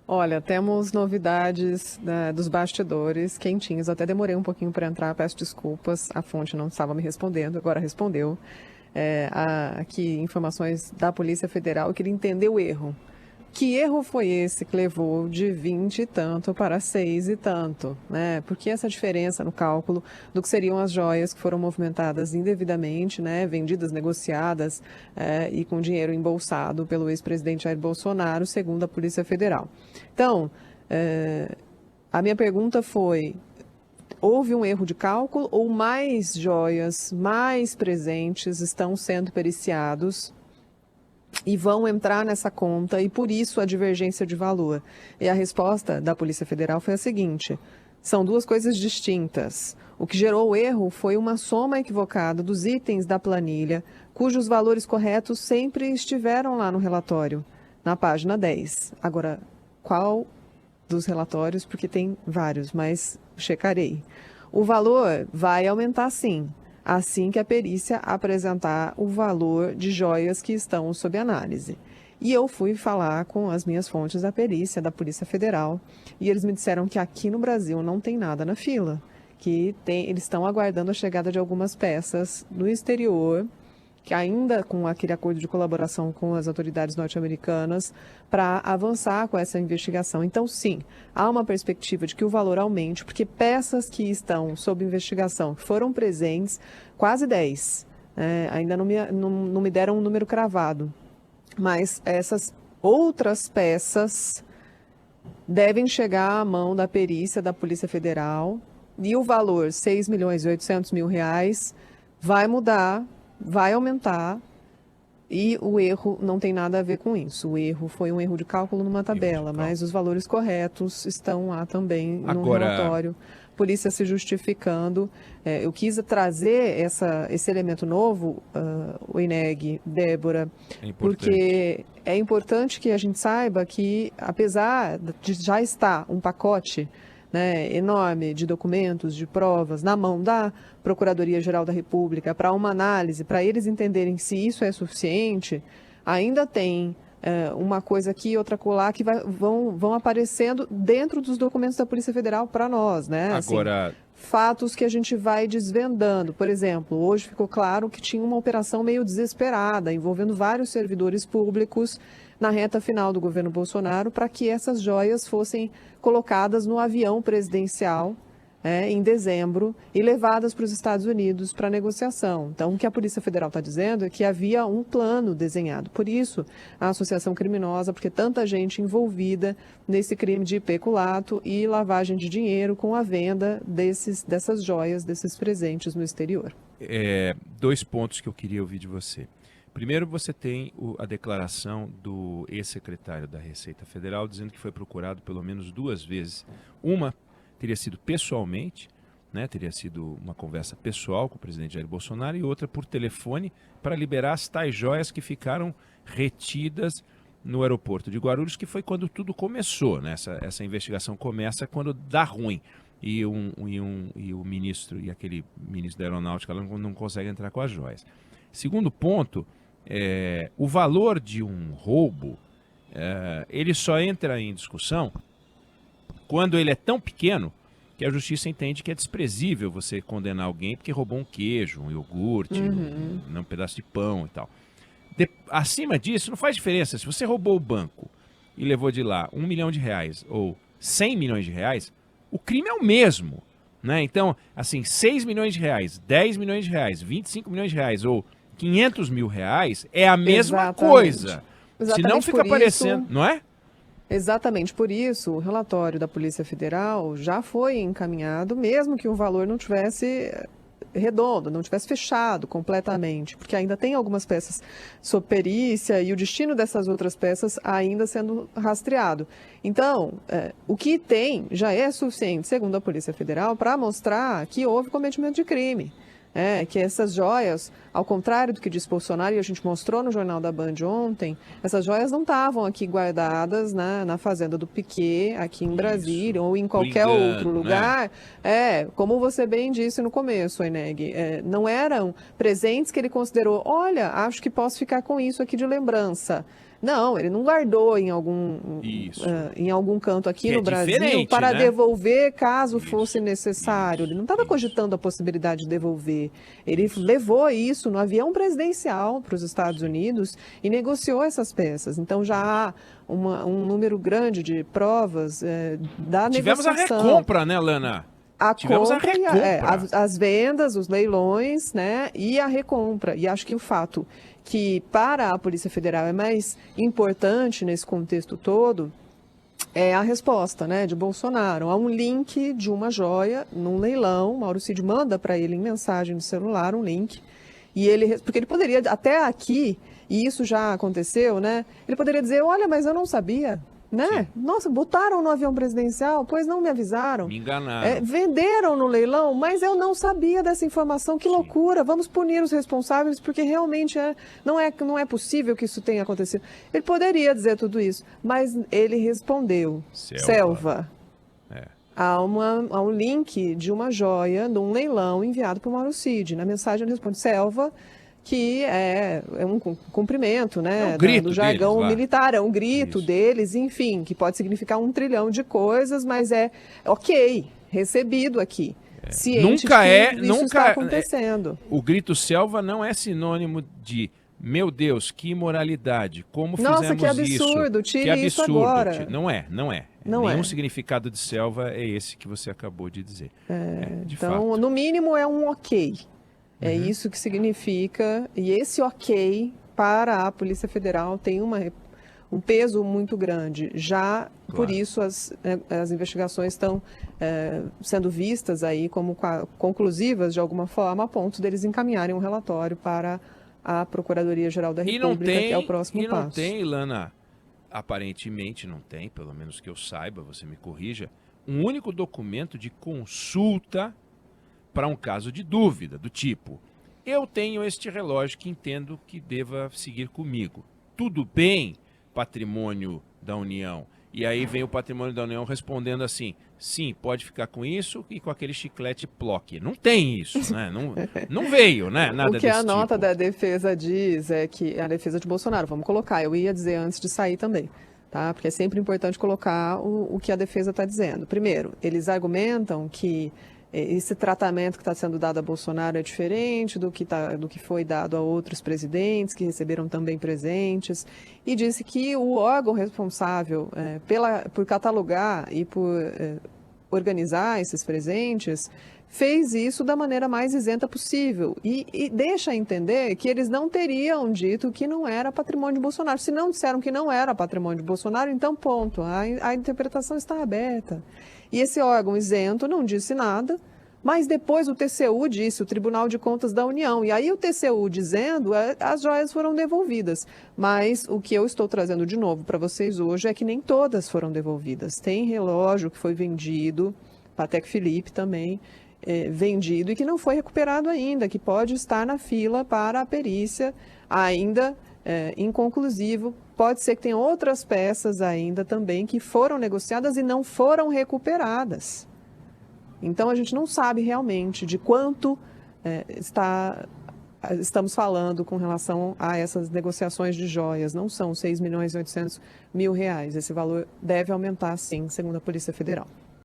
Olha, temos novidades, né, dos bastidores quentinhos. Eu até demorei um pouquinho para entrar, peço desculpas. A fonte não estava me respondendo, agora respondeu. Aqui informações da Polícia Federal. Eu queria entender o erro. Que erro foi esse que levou de 20 e tanto para 6 e tanto, né? Por que essa diferença no cálculo do que seriam as joias que foram movimentadas indevidamente, né? Vendidas, negociadas e com dinheiro embolsado pelo ex-presidente Jair Bolsonaro, segundo a Polícia Federal. Então, a minha pergunta foi: houve um erro de cálculo ou mais joias, mais presentes estão sendo periciados e vão entrar nessa conta e por isso a divergência de valor? E a resposta da Polícia Federal foi a seguinte: são duas coisas distintas. O que gerou o erro foi uma soma equivocada dos itens da planilha, cujos valores corretos sempre estiveram lá no relatório, na página 10. Agora, qual dos relatórios? Porque tem vários, mas checarei. O valor vai aumentar sim, assim que a perícia apresentar o valor de joias que estão sob análise. E eu fui falar com as minhas fontes da perícia, da Polícia Federal, e eles me disseram que aqui no Brasil não tem nada na fila, que eles estão aguardando a chegada de algumas peças no exterior, que ainda com aquele acordo de colaboração com as autoridades norte-americanas, para avançar com essa investigação. Então, sim, há uma perspectiva de que o valor aumente, porque peças que estão sob investigação, que foram presentes, quase 10, ainda não me deram um número cravado, mas essas outras peças devem chegar à mão da perícia da Polícia Federal, e o valor, 6.800.000 reais, vai mudar, vai aumentar, e o erro não tem nada a ver com isso. O erro foi um erro de cálculo numa tabela, mas os valores corretos estão lá também no relatório. Polícia se justificando. Eu quis trazer esse elemento novo, o INEG, Débora, porque é importante que a gente saiba que, apesar de já estar um pacote, né, enorme de documentos, de provas na mão da Procuradoria-Geral da República para uma análise, para eles entenderem se isso é suficiente, ainda tem uma coisa aqui e outra colar que vão aparecendo dentro dos documentos da Polícia Federal para nós, né? Agora, assim, fatos que a gente vai desvendando. Por exemplo, hoje ficou claro que tinha uma operação meio desesperada, envolvendo vários servidores públicos na reta final do governo Bolsonaro, para que essas joias fossem colocadas no avião presidencial em dezembro e levadas para os Estados Unidos para negociação. Então, o que a Polícia Federal está dizendo é que havia um plano desenhado. Por isso, a associação criminosa, porque tanta gente envolvida nesse crime de peculato e lavagem de dinheiro com a venda dessas joias, desses presentes no exterior. Dois pontos que eu queria ouvir de você. Primeiro, você tem a declaração do ex-secretário da Receita Federal dizendo que foi procurado pelo menos 2 vezes. Uma teria sido pessoalmente, né, teria sido uma conversa pessoal com o presidente Jair Bolsonaro, e outra por telefone para liberar as tais joias que ficaram retidas no aeroporto de Guarulhos, que foi quando tudo começou, né? Essa investigação começa quando dá ruim. E o ministro, e aquele ministro da Aeronáutica não consegue entrar com as joias. Segundo ponto, o valor de um roubo, ele só entra em discussão quando ele é tão pequeno que a justiça entende que é desprezível você condenar alguém porque roubou um queijo, um iogurte, um pedaço de pão e tal. Acima disso, não faz diferença. Se você roubou o banco e levou de lá R$1 milhão ou 100 milhões de reais, o crime é o mesmo, né? Então, assim, 6 milhões de reais, 10 milhões de reais, 25 milhões de reais ou 500 mil reais é a mesma coisa. Se não fica parecendo, não é? Exatamente por isso, o relatório da Polícia Federal já foi encaminhado, mesmo que o valor não tivesse redondo, não tivesse fechado completamente, porque ainda tem algumas peças sob perícia e o destino dessas outras peças ainda sendo rastreado. Então, o que tem já é suficiente, segundo a Polícia Federal, para mostrar que houve cometimento de crime. Que essas joias, ao contrário do que disse Bolsonaro, e a gente mostrou no Jornal da Band ontem, essas joias não estavam aqui guardadas na fazenda do Piquet, aqui em Brasília, ou em qualquer outro lugar. Né? Como você bem disse no começo, Eneg, não eram presentes que ele considerou, olha, acho que posso ficar com isso aqui de lembrança. Não, ele não guardou em algum canto aqui no Brasil para devolver caso fosse necessário. Ele não estava cogitando a possibilidade de devolver. Ele levou isso no avião presidencial para os Estados Unidos e negociou essas peças. Então já há um número grande de provas da negociação. Tivemos a recompra, né, Lana? Tivemos a recompra. As vendas, os leilões, né, e a recompra. E acho que o fato que para a Polícia Federal é mais importante nesse contexto todo é a resposta, né, de Bolsonaro. Há um link de uma joia num leilão, Mauro Cid manda para ele em mensagem de celular um link, e porque ele poderia, até aqui, e isso já aconteceu, né, ele poderia dizer, olha, mas eu não sabia. Né? Nossa, botaram no avião presidencial, pois não me avisaram. Me enganaram. Venderam no leilão, mas eu não sabia dessa informação. Que loucura! Vamos punir os responsáveis, porque realmente não é possível que isso tenha acontecido. Ele poderia dizer tudo isso, mas ele respondeu. Selva. Há um link de uma joia num leilão enviado por Mauro Cid. Na mensagem ele responde, Selva, que é um cumprimento, né, do jargão deles, militar, é um grito deles, enfim, que pode significar 1 trilhão de coisas, mas é ok, recebido aqui. Ciente de que isso está acontecendo. O grito Selva não é sinônimo de meu Deus, que imoralidade, como fizemos isso. Nossa, que absurdo, tire isso agora. Não é. Nenhum significado de Selva é esse que você acabou de dizer. Então, fato. No mínimo é um ok. É isso que significa, e esse ok para a Polícia Federal tem um peso muito grande. Já por isso as investigações estão sendo vistas aí como conclusivas de alguma forma, a ponto deles encaminharem um relatório para a Procuradoria-Geral da República, que é o próximo passo. E não tem, Lana, aparentemente não tem, pelo menos que eu saiba, você me corrija, um único documento de consulta para um caso de dúvida, do tipo, eu tenho este relógio que entendo que deva seguir comigo. Tudo bem, patrimônio da União? E aí vem o patrimônio da União respondendo assim, sim, pode ficar com isso e com aquele chiclete Plock. Não tem isso, né? Não veio, né? Nada desse tipo. O que a nota da defesa diz é que a defesa de Bolsonaro, vamos colocar, eu ia dizer antes de sair também, tá? Porque é sempre importante colocar o que a defesa está dizendo. Primeiro, eles argumentam que esse tratamento que está sendo dado a Bolsonaro é diferente do que foi dado a outros presidentes que receberam também presentes, e disse que o órgão responsável por catalogar e por organizar esses presentes fez isso da maneira mais isenta possível e deixa entender que eles não teriam dito que não era patrimônio de Bolsonaro. Se não disseram que não era patrimônio de Bolsonaro, então ponto, a interpretação está aberta. E esse órgão isento não disse nada, mas depois o TCU disse, o Tribunal de Contas da União, e aí o TCU dizendo, as joias foram devolvidas. Mas o que eu estou trazendo de novo para vocês hoje é que nem todas foram devolvidas. Tem relógio que foi vendido, Patek Philippe também, vendido e que não foi recuperado ainda, que pode estar na fila para a perícia ainda inconclusivo. Pode ser que tenha outras peças ainda também que foram negociadas e não foram recuperadas. Então, a gente não sabe realmente de quanto estamos falando com relação a essas negociações de joias. Não são 6.800.000 reais. Esse valor deve aumentar, sim, segundo a Polícia Federal.